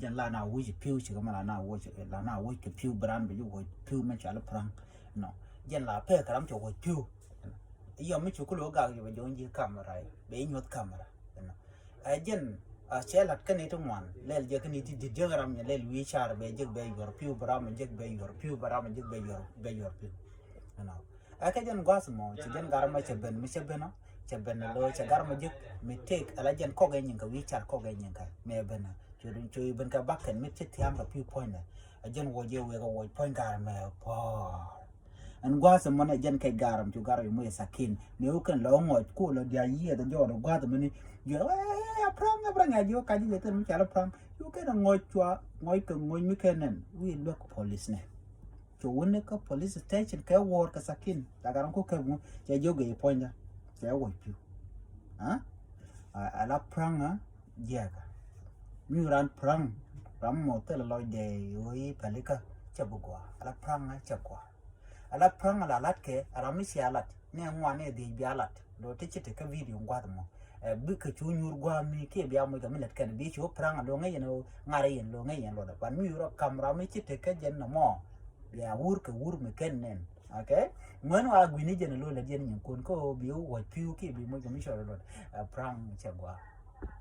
jen la na wuji piu chi kama la na wuji piu brand be yo piu me chala prang no jen la pe karam cho wo piu yo me chu kulo ga yo jo nji camera be nyot camera no a jen a chelat kan itu man lel je kan itu di jaram ne lel wi char be jeg be yor piu bram jeg be yor piu bram jeg be yor piu no a ka jen gas mo chi jen garam ma cheben mi chebena cheben lo che garam jeg mi tek ala jen ko ga nyin ka wi char ko ga nyin ka me bena chui bên cái bắc cần biết chết thiam là few point này dân wo je we go point gar me po anh qua xem món dân cái garam chu garam mới sakin nếu cần lo ngồi cô lo dia yi da jo qua tụi mình giờ prang ngày jo cái gì tên mình chả là prang yo cái là ngồi chua ngồi cần ngồi mi cái nên we look police này chu won cái police station cái word cái sakin da garam ko cái mu je jo cái point da je wo piu hả ala prang á yeah mi ran prang ram mo te lo de oi palika chabugwa ala prang chabwa ala prang ala lat ke arami si alat ne ngwane de bi alat do te chete ka video ngwa mo bi ka chu nyur gwa mi ke bi amu ga milet kan bi chu prang lo ngai no ngare yen lo ngai yen lo da ban mi ro kamera mi chete ka jen no mo ya wur ka wur me ken nen okay ngwan wa gwini jen lo la jen nyin kon ko bi wo piu ke bi mo ga mi sho lo prang chabwa